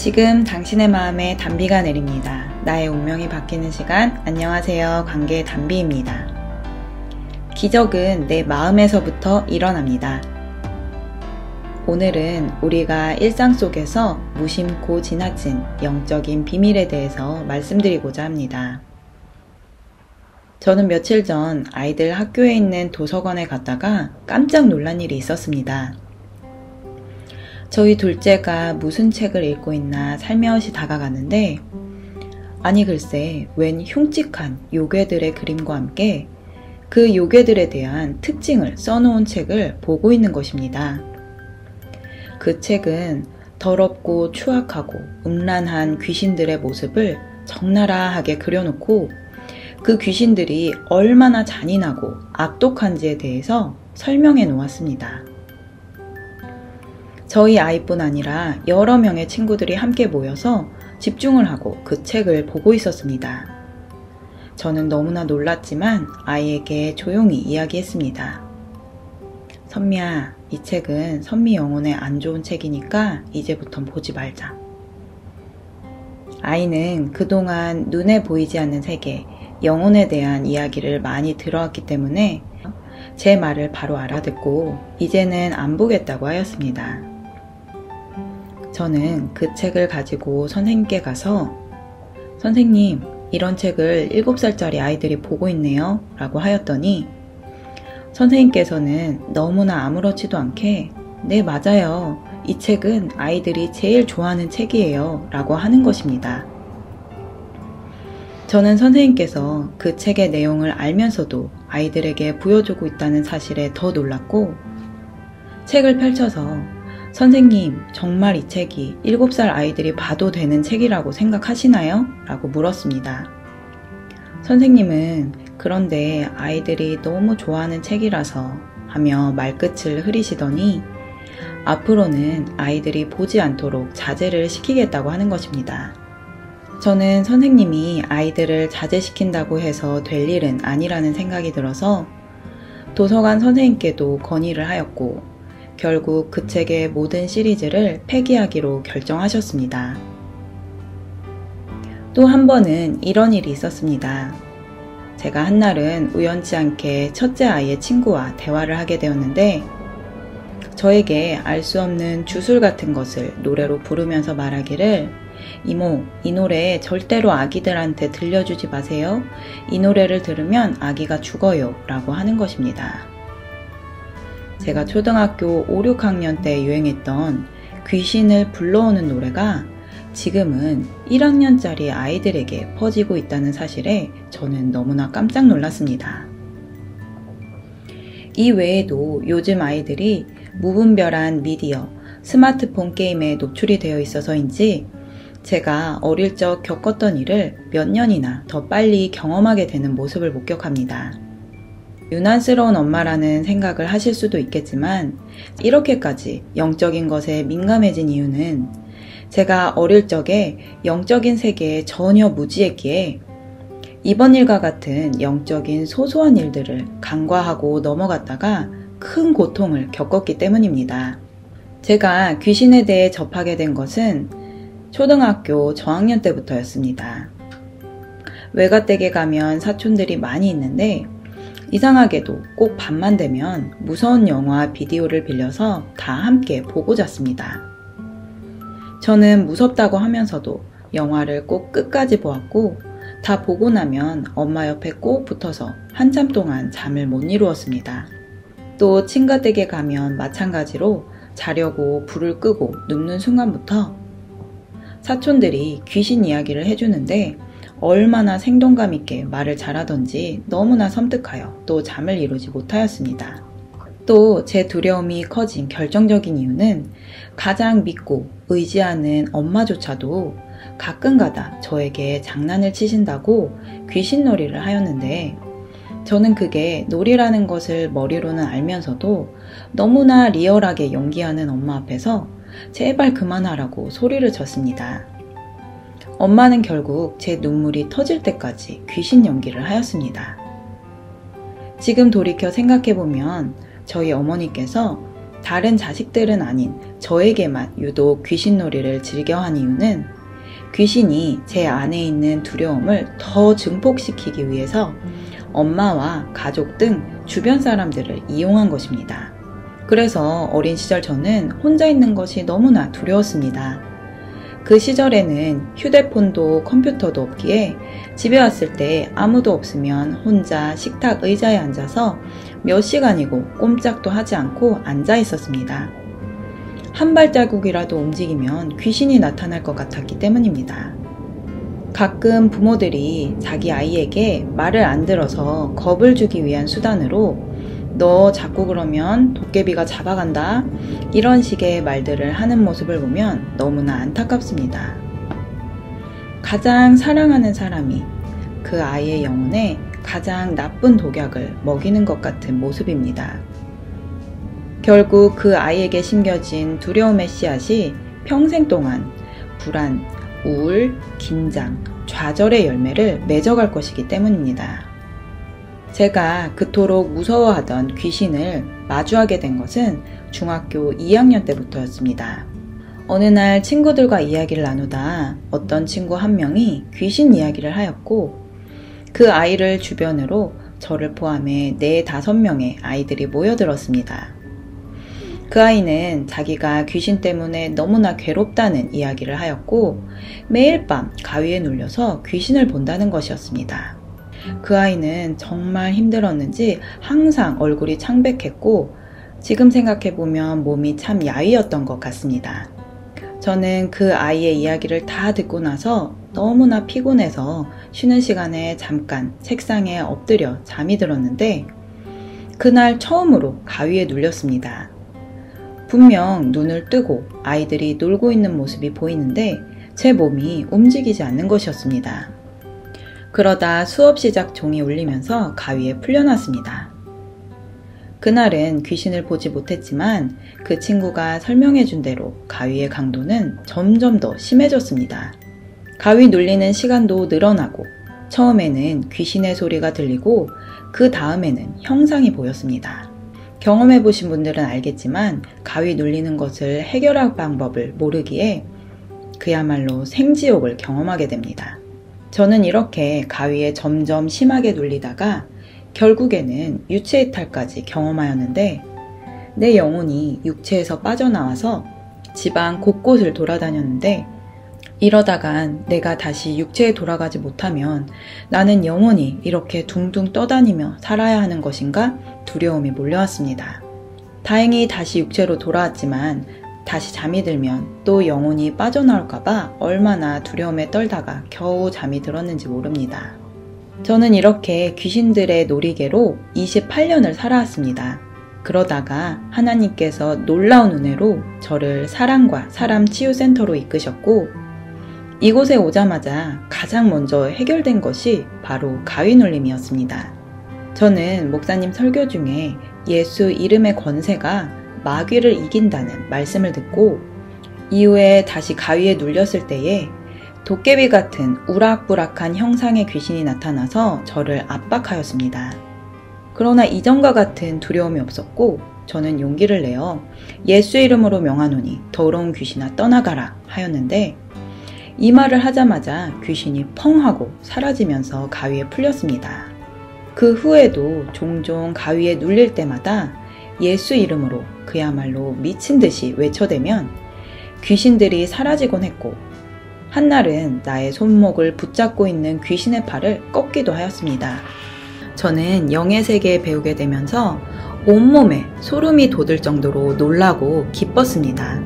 지금 당신의 마음에 단비가 내립니다. 나의 운명이 바뀌는 시간. 안녕하세요. 관계 단비입니다. 기적은 내 마음에서부터 일어납니다. 오늘은 우리가 일상 속에서 무심코 지나친 영적인 비밀에 대해서 말씀드리고자 합니다. 저는 며칠 전 아이들 학교에 있는 도서관에 갔다가 깜짝 놀란 일이 있었습니다. 저희 둘째가 무슨 책을 읽고 있나 살며시 다가가는데, 아니 글쎄 웬 흉측한 요괴들의 그림과 함께 그 요괴들에 대한 특징을 써놓은 책을 보고 있는 것입니다. 그 책은 더럽고 추악하고 음란한 귀신들의 모습을 적나라하게 그려놓고 그 귀신들이 얼마나 잔인하고 악독한지에 대해서 설명해 놓았습니다. 저희 아이뿐 아니라 여러 명의 친구들이 함께 모여서 집중을 하고 그 책을 보고 있었습니다. 저는 너무나 놀랐지만 아이에게 조용히 이야기했습니다. 선미야, 이 책은 선미 영혼에 안 좋은 책이니까 이제부턴 보지 말자. 아이는 그동안 눈에 보이지 않는 세계, 영혼에 대한 이야기를 많이 들어왔기 때문에 제 말을 바로 알아듣고 이제는 안 보겠다고 하였습니다. 저는 그 책을 가지고 선생님께 가서 선생님, 이런 책을 7살짜리 아이들이 보고 있네요 라고 하였더니 선생님께서는 너무나 아무렇지도 않게 네, 맞아요. 이 책은 아이들이 제일 좋아하는 책이에요 라고 하는 것입니다. 저는 선생님께서 그 책의 내용을 알면서도 아이들에게 보여주고 있다는 사실에 더 놀랐고, 책을 펼쳐서 선생님, 정말 이 책이 7살 아이들이 봐도 되는 책이라고 생각하시나요? 라고 물었습니다. 선생님은 그런데 아이들이 너무 좋아하는 책이라서 하며 말끝을 흐리시더니 앞으로는 아이들이 보지 않도록 자제를 시키겠다고 하는 것입니다. 저는 선생님이 아이들을 자제시킨다고 해서 될 일은 아니라는 생각이 들어서 도서관 선생님께도 건의를 하였고 결국 그 책의 모든 시리즈를 폐기하기로 결정하셨습니다. 또 한 번은 이런 일이 있었습니다. 제가 한날은 우연치 않게 첫째 아이의 친구와 대화를 하게 되었는데 저에게 알 수 없는 주술 같은 것을 노래로 부르면서 말하기를 이모, 이 노래 절대로 아기들한테 들려주지 마세요. 이 노래를 들으면 아기가 죽어요 라고 하는 것입니다. 제가 초등학교 5, 6학년 때 유행했던 귀신을 불러오는 노래가 지금은 1학년짜리 아이들에게 퍼지고 있다는 사실에 저는 너무나 깜짝 놀랐습니다. 이 외에도 요즘 아이들이 무분별한 미디어, 스마트폰 게임에 노출이 되어 있어서인지 제가 어릴 적 겪었던 일을 몇 년이나 더 빨리 경험하게 되는 모습을 목격합니다. 유난스러운 엄마라는 생각을 하실 수도 있겠지만 이렇게까지 영적인 것에 민감해진 이유는 제가 어릴 적에 영적인 세계에 전혀 무지했기에 이번 일과 같은 영적인 소소한 일들을 간과하고 넘어갔다가 큰 고통을 겪었기 때문입니다. 제가 귀신에 대해 접하게 된 것은 초등학교 저학년 때부터였습니다. 외가댁에 가면 사촌들이 많이 있는데 이상하게도 꼭 밤만 되면 무서운 영화 비디오를 빌려서 다 함께 보고 잤습니다. 저는 무섭다고 하면서도 영화를 꼭 끝까지 보았고 다 보고 나면 엄마 옆에 꼭 붙어서 한참 동안 잠을 못 이루었습니다. 또 친가댁에 가면 마찬가지로 자려고 불을 끄고 눕는 순간부터 사촌들이 귀신 이야기를 해주는데 얼마나 생동감 있게 말을 잘하던지 너무나 섬뜩하여 또 잠을 이루지 못하였습니다. 또 제 두려움이 커진 결정적인 이유는 가장 믿고 의지하는 엄마조차도 가끔가다 저에게 장난을 치신다고 귀신놀이를 하였는데 저는 그게 놀이라는 것을 머리로는 알면서도 너무나 리얼하게 연기하는 엄마 앞에서 제발 그만하라고 소리를 쳤습니다. 엄마는 결국 제 눈물이 터질 때까지 귀신 연기를 하였습니다. 지금 돌이켜 생각해보면 저희 어머니께서 다른 자식들은 아닌 저에게만 유독 귀신놀이를 즐겨한 이유는 귀신이 제 안에 있는 두려움을 더 증폭시키기 위해서 엄마와 가족 등 주변 사람들을 이용한 것입니다. 그래서 어린 시절 저는 혼자 있는 것이 너무나 두려웠습니다. 그 시절에는 휴대폰도 컴퓨터도 없기에 집에 왔을 때 아무도 없으면 혼자 식탁 의자에 앉아서 몇 시간이고 꼼짝도 하지 않고 앉아 있었습니다. 한 발자국이라도 움직이면 귀신이 나타날 것 같았기 때문입니다. 가끔 부모들이 자기 아이에게 말을 안 들어서 겁을 주기 위한 수단으로 너 자꾸 그러면 도깨비가 잡아간다, 이런 식의 말들을 하는 모습을 보면 너무나 안타깝습니다. 가장 사랑하는 사람이 그 아이의 영혼에 가장 나쁜 독약을 먹이는 것 같은 모습입니다. 결국 그 아이에게 심겨진 두려움의 씨앗이 평생 동안 불안, 우울, 긴장, 좌절의 열매를 맺어갈 것이기 때문입니다. 제가 그토록 무서워하던 귀신을 마주하게 된 것은 중학교 2학년 때부터였습니다. 어느 날 친구들과 이야기를 나누다 어떤 친구 한 명이 귀신 이야기를 하였고, 그 아이를 주변으로 저를 포함해 4-5명의 아이들이 모여들었습니다. 그 아이는 자기가 귀신 때문에 너무나 괴롭다는 이야기를 하였고, 매일 밤 가위에 눌려서 귀신을 본다는 것이었습니다. 그 아이는 정말 힘들었는지 항상 얼굴이 창백했고, 지금 생각해보면 몸이 참 야위었던 것 같습니다. 저는 그 아이의 이야기를 다 듣고 나서 너무나 피곤해서 쉬는 시간에 잠깐 책상에 엎드려 잠이 들었는데, 그날 처음으로 가위에 눌렸습니다. 분명 눈을 뜨고 아이들이 놀고 있는 모습이 보이는데 제 몸이 움직이지 않는 것이었습니다. 그러다 수업 시작 종이 울리면서 가위에 풀려났습니다. 그날은 귀신을 보지 못했지만 그 친구가 설명해준 대로 가위의 강도는 점점 더 심해졌습니다. 가위 눌리는 시간도 늘어나고, 처음에는 귀신의 소리가 들리고 그 다음에는 형상이 보였습니다. 경험해보신 분들은 알겠지만 가위 눌리는 것을 해결할 방법을 모르기에 그야말로 생지옥을 경험하게 됩니다. 저는 이렇게 가위에 점점 심하게 눌리다가 결국에는 유체이탈까지 경험하였는데, 내 영혼이 육체에서 빠져나와서 집안 곳곳을 돌아다녔는데, 이러다간 내가 다시 육체에 돌아가지 못하면 나는 영원히 이렇게 둥둥 떠다니며 살아야 하는 것인가 두려움이 몰려왔습니다. 다행히 다시 육체로 돌아왔지만 다시 잠이 들면 또 영혼이 빠져나올까봐 얼마나 두려움에 떨다가 겨우 잠이 들었는지 모릅니다. 저는 이렇게 귀신들의 놀이개로 28년을 살아왔습니다. 그러다가 하나님께서 놀라운 은혜로 저를 사랑과 사람 치유센터로 이끄셨고, 이곳에 오자마자 가장 먼저 해결된 것이 바로 가위 눌림이었습니다. 저는 목사님 설교 중에 예수 이름의 권세가 마귀를 이긴다는 말씀을 듣고, 이후에 다시 가위에 눌렸을 때에 도깨비 같은 우락부락한 형상의 귀신이 나타나서 저를 압박하였습니다. 그러나 이전과 같은 두려움이 없었고, 저는 용기를 내어 예수 이름으로 명하노니 더러운 귀신아 떠나가라 하였는데, 이 말을 하자마자 귀신이 펑 하고 사라지면서 가위에 풀렸습니다. 그 후에도 종종 가위에 눌릴 때마다 예수 이름으로 그야말로 미친 듯이 외쳐대면 귀신들이 사라지곤 했고, 한날은 나의 손목을 붙잡고 있는 귀신의 팔을 꺾기도 하였습니다. 저는 영의 세계에 배우게 되면서 온몸에 소름이 돋을 정도로 놀라고 기뻤습니다.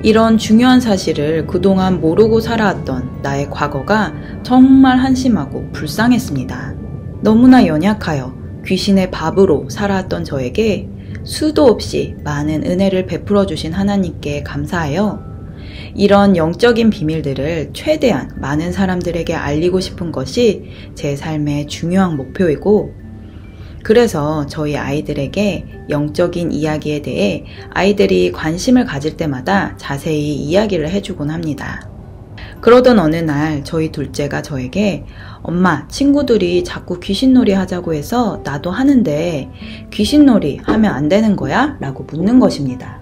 이런 중요한 사실을 그동안 모르고 살아왔던 나의 과거가 정말 한심하고 불쌍했습니다. 너무나 연약하여 귀신의 밥으로 살아왔던 저에게 수도 없이 많은 은혜를 베풀어 주신 하나님께 감사하여 이런 영적인 비밀들을 최대한 많은 사람들에게 알리고 싶은 것이 제 삶의 중요한 목표이고, 그래서 저희 아이들에게 영적인 이야기에 대해 아이들이 관심을 가질 때마다 자세히 이야기를 해주곤 합니다. 그러던 어느 날 저희 둘째가 저에게 엄마, 친구들이 자꾸 귀신놀이 하자고 해서 나도 하는데 귀신놀이 하면 안 되는 거야? 라고 묻는 것입니다.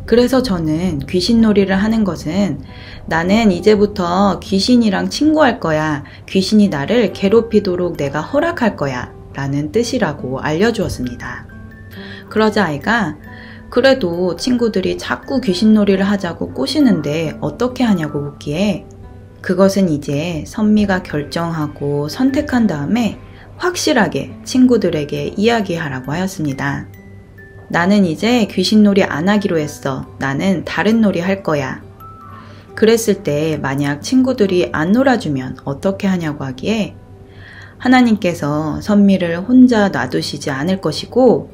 그래서 저는 귀신놀이를 하는 것은 나는 이제부터 귀신이랑 친구할 거야. 귀신이 나를 괴롭히도록 내가 허락할 거야. 라는 뜻이라고 알려주었습니다. 그러자 아이가 그래도 친구들이 자꾸 귀신놀이를 하자고 꼬시는데 어떻게 하냐고 묻기에 그것은 이제 선미가 결정하고 선택한 다음에 확실하게 친구들에게 이야기하라고 하였습니다. 나는 이제 귀신놀이 안 하기로 했어. 나는 다른 놀이 할 거야. 그랬을 때 만약 친구들이 안 놀아주면 어떻게 하냐고 하기에 하나님께서 선미를 혼자 놔두시지 않을 것이고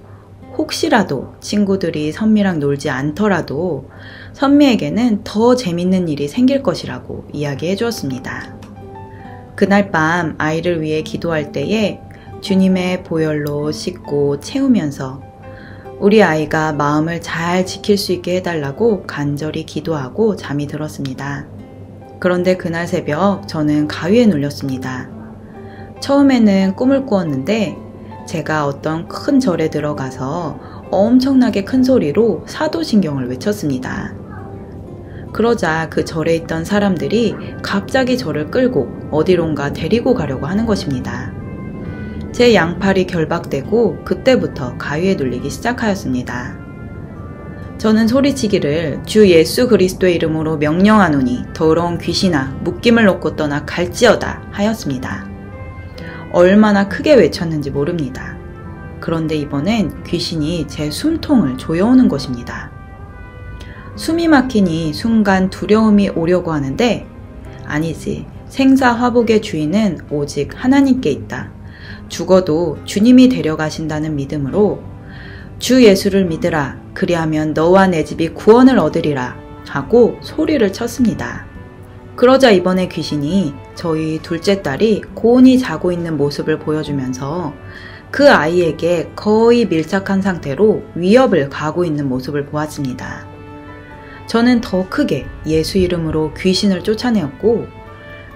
혹시라도 친구들이 선미랑 놀지 않더라도 선미에게는 더 재밌는 일이 생길 것이라고 이야기해 주었습니다. 그날 밤 아이를 위해 기도할 때에 주님의 보혈로 씻고 채우면서 우리 아이가 마음을 잘 지킬 수 있게 해달라고 간절히 기도하고 잠이 들었습니다. 그런데 그날 새벽 저는 가위에 눌렸습니다. 처음에는 꿈을 꾸었는데 제가 어떤 큰 절에 들어가서 엄청나게 큰 소리로 사도신경을 외쳤습니다. 그러자 그 절에 있던 사람들이 갑자기 저를 끌고 어디론가 데리고 가려고 하는 것입니다. 제 양팔이 결박되고 그때부터 가위에 눌리기 시작하였습니다. 저는 소리치기를 주 예수 그리스도의 이름으로 명령하노니 더러운 귀신아 묶임을 놓고 떠나 갈지어다 하였습니다. 얼마나 크게 외쳤는지 모릅니다. 그런데 이번엔 귀신이 제 숨통을 조여오는 것입니다. 숨이 막히니 순간 두려움이 오려고 하는데 아니지, 생사화복의 주인은 오직 하나님께 있다. 죽어도 주님이 데려가신다는 믿음으로 주 예수를 믿으라. 그리하면 너와 내 집이 구원을 얻으리라 하고 소리를 쳤습니다. 그러자 이번에 귀신이 저희 둘째 딸이 고온히 자고 있는 모습을 보여주면서 그 아이에게 거의 밀착한 상태로 위협을 가하고 있는 모습을 보았습니다. 저는 더 크게 예수 이름으로 귀신을 쫓아내었고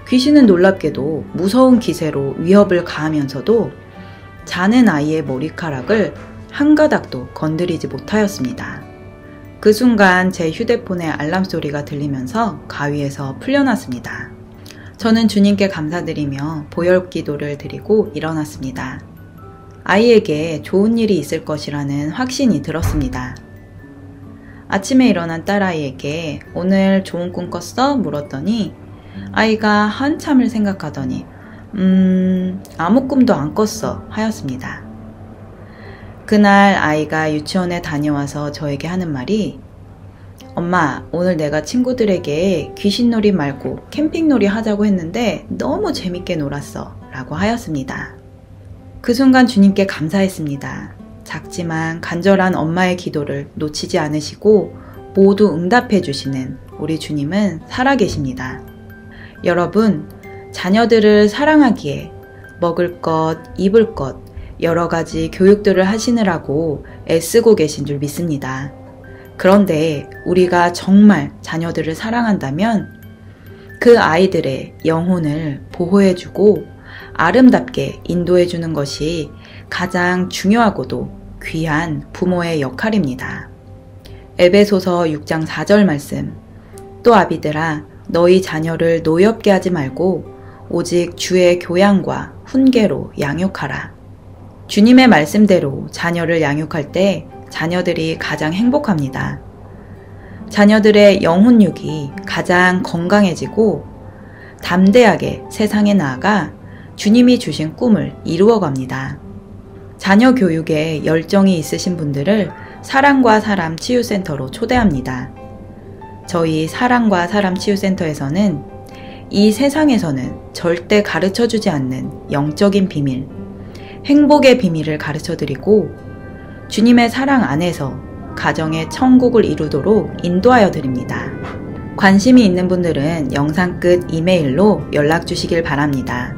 귀신은 놀랍게도 무서운 기세로 위협을 가하면서도 자는 아이의 머리카락을 한 가닥도 건드리지 못하였습니다. 그 순간 제 휴대폰의 알람 소리가 들리면서 가위에서 풀려났습니다. 저는 주님께 감사드리며 보혈 기도를 드리고 일어났습니다. 아이에게 좋은 일이 있을 것이라는 확신이 들었습니다. 아침에 일어난 딸아이에게 오늘 좋은 꿈 꿨어? 물었더니 아이가 한참을 생각하더니 아무 꿈도 안 꿨어 하였습니다. 그날 아이가 유치원에 다녀와서 저에게 하는 말이 엄마, 오늘 내가 친구들에게 귀신놀이 말고 캠핑놀이 하자고 했는데 너무 재밌게 놀았어 라고 하였습니다. 그 순간 주님께 감사했습니다. 작지만 간절한 엄마의 기도를 놓치지 않으시고 모두 응답해 주시는 우리 주님은 살아계십니다. 여러분, 자녀들을 사랑하기에 먹을 것, 입을 것, 여러 가지 교육들을 하시느라고 애쓰고 계신 줄 믿습니다. 그런데 우리가 정말 자녀들을 사랑한다면 그 아이들의 영혼을 보호해주고 아름답게 인도해주는 것이 가장 중요하고도 귀한 부모의 역할입니다. 에베소서 6장 4절 말씀, 또 아비들아 너희 자녀를 노엽게 하지 말고 오직 주의 교양과 훈계로 양육하라. 주님의 말씀대로 자녀를 양육할 때 자녀들이 가장 행복합니다. 자녀들의 영혼육이 가장 건강해지고 담대하게 세상에 나아가 주님이 주신 꿈을 이루어갑니다. 자녀 교육에 열정이 있으신 분들을 사랑과 사람 치유센터로 초대합니다. 저희 사랑과 사람 치유센터에서는 이 세상에서는 절대 가르쳐주지 않는 영적인 비밀, 행복의 비밀을 가르쳐드리고 주님의 사랑 안에서 가정의 천국을 이루도록 인도하여 드립니다. 관심이 있는 분들은 영상 끝 이메일로 연락 주시길 바랍니다.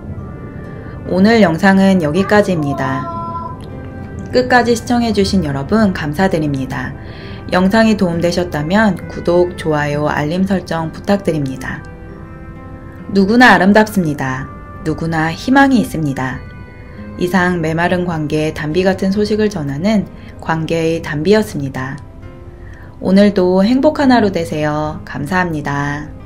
오늘 영상은 여기까지입니다. 끝까지 시청해주신 여러분 감사드립니다. 영상이 도움되셨다면 구독, 좋아요, 알림 설정 부탁드립니다. 누구나 아름답습니다. 누구나 희망이 있습니다. 이상 메마른 관계의 단비 같은 소식을 전하는 관계의 단비였습니다. 오늘도 행복한 하루 되세요. 감사합니다.